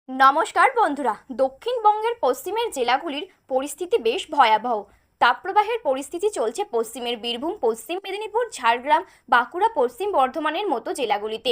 নমস্কার বন্ধুরা। দক্ষিণবঙ্গের পশ্চিমের জেলাগুলির পরিস্থিতি বেশ ভয়াবহ। তাপপ্রবাহের পরিস্থিতি চলছে পশ্চিমের বীরভূম, পশ্চিম মেদিনীপুর, ঝাড়গ্রাম, বাঁকুড়া, পশ্চিম বর্ধমানের মতো জেলাগুলিতে।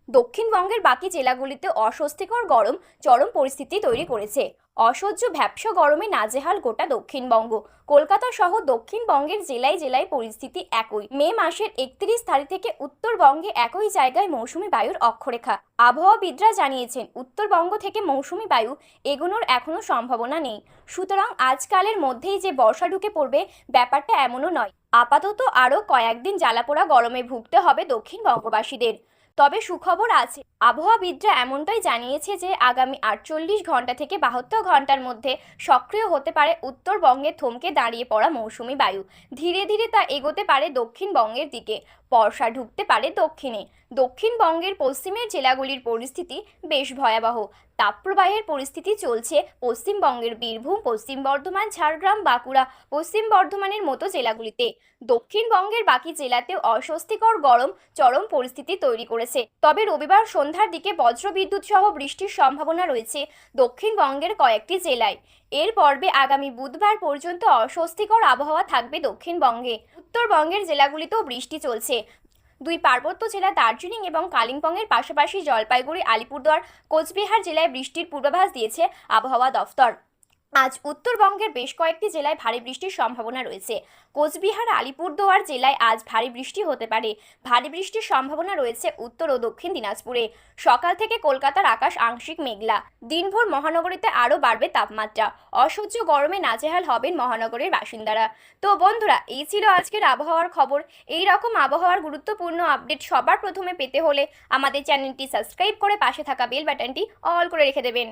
দক্ষিণবঙ্গের বাকি জেলাগুলিতে অস্বস্তিকর গরম চরম পরিস্থিতি তৈরি করেছে। অসহ্য ভ্যাপসা গরমে নাজেহাল গোটা দক্ষিণবঙ্গ। কলকাতা সহ দক্ষিণবঙ্গের জেলায় জেলায় পরিস্থিতি একই। মে মাসের 31 তারিখ থেকে উত্তরবঙ্গে একই জায়গায় মৌসুমি বায়ুর অক্ষরেখা। আবহাওয়াবিদরা জানিয়েছেন, উত্তরবঙ্গ থেকে মৌসুমি বায়ু এগোনোর এখনো সম্ভাবনা নেই। সুতরাং আজকালের মধ্যেই যে বর্ষা ঢুকে পড়বে, ব্যাপারটা এমনও নয়। আপাতত আরও কয়েকদিন জ্বালাপোড়া গরমে ভুগতে হবে দক্ষিণবঙ্গবাসীদের। তবে সুখবর আছে। আবহাওয়াবিদরা এমনটাই জানিয়েছে যে আগামী 48 ঘন্টা থেকে 72 ঘন্টার মধ্যে সক্রিয় হতে পারে উত্তরবঙ্গে থমকে দাঁড়িয়ে পড়া মৌসুমি বায়ু। ধীরে ধীরে তা এগোতে পারে দক্ষিণবঙ্গের দিকে। বর্ষা ঢুকতে পারে দক্ষিণে। দক্ষিণবঙ্গের পশ্চিমের জেলাগুলির পরিস্থিতি বেশ ভয়াবহ। তাপপ্রবাহের পরিস্থিতি চলছে পশ্চিমবঙ্গের বীরভূম, পশ্চিম বর্ধমান, ঝাড়গ্রাম, বাঁকুড়া, পশ্চিম বর্ধমানের মতো জেলাগুলিতে। দক্ষিণবঙ্গের বাকি জেলাতেও অস্বস্তিকর গরম চরম পরিস্থিতি তৈরি করেছে। তবে রবিবার সন্ধ্যার দিকে বজ্রবিদ্যুৎ সহ বৃষ্টির সম্ভাবনা রয়েছে দক্ষিণবঙ্গের কয়েকটি জেলায়। এর পর্বে আগামী বুধবার পর্যন্ত অস্বস্তিকর আবহাওয়া থাকবে দক্ষিণবঙ্গে। উত্তরবঙ্গের জেলাগুলিতেও বৃষ্টি চলছে। দুই পার্বত্য জেলা দার্জিলিং এবং কালিম্পংয়ের পাশাপাশি জলপাইগুড়ি, আলিপুরদুয়ার, কোচবিহার জেলায় বৃষ্টির পূর্বাভাস দিয়েছে আবহাওয়া দফতর। আজ উত্তরবঙ্গের বেশ কয়েকটি জেলায় ভারী বৃষ্টির সম্ভাবনা রয়েছে। কোচবিহার, আলিপুরদুয়ার জেলায় আজ ভারী বৃষ্টি হতে পারে। ভারী বৃষ্টির সম্ভাবনা রয়েছে উত্তর ও দক্ষিণ দিনাজপুরে। সকাল থেকে কলকাতার আকাশ আংশিক মেঘলা। দিনভর মহানগরীতে আরও বাড়বে তাপমাত্রা। অসহ্য গরমে নাজেহাল হবেন মহানগরের বাসিন্দারা। তো বন্ধুরা, এই ছিল আজকের আবহাওয়ার খবর। এই রকম আবহাওয়ার গুরুত্বপূর্ণ আপডেট সবার প্রথমে পেতে হলে আমাদের চ্যানেলটি সাবস্ক্রাইব করে পাশে থাকা বেল বাটনটি অল করে রেখে দেবেন।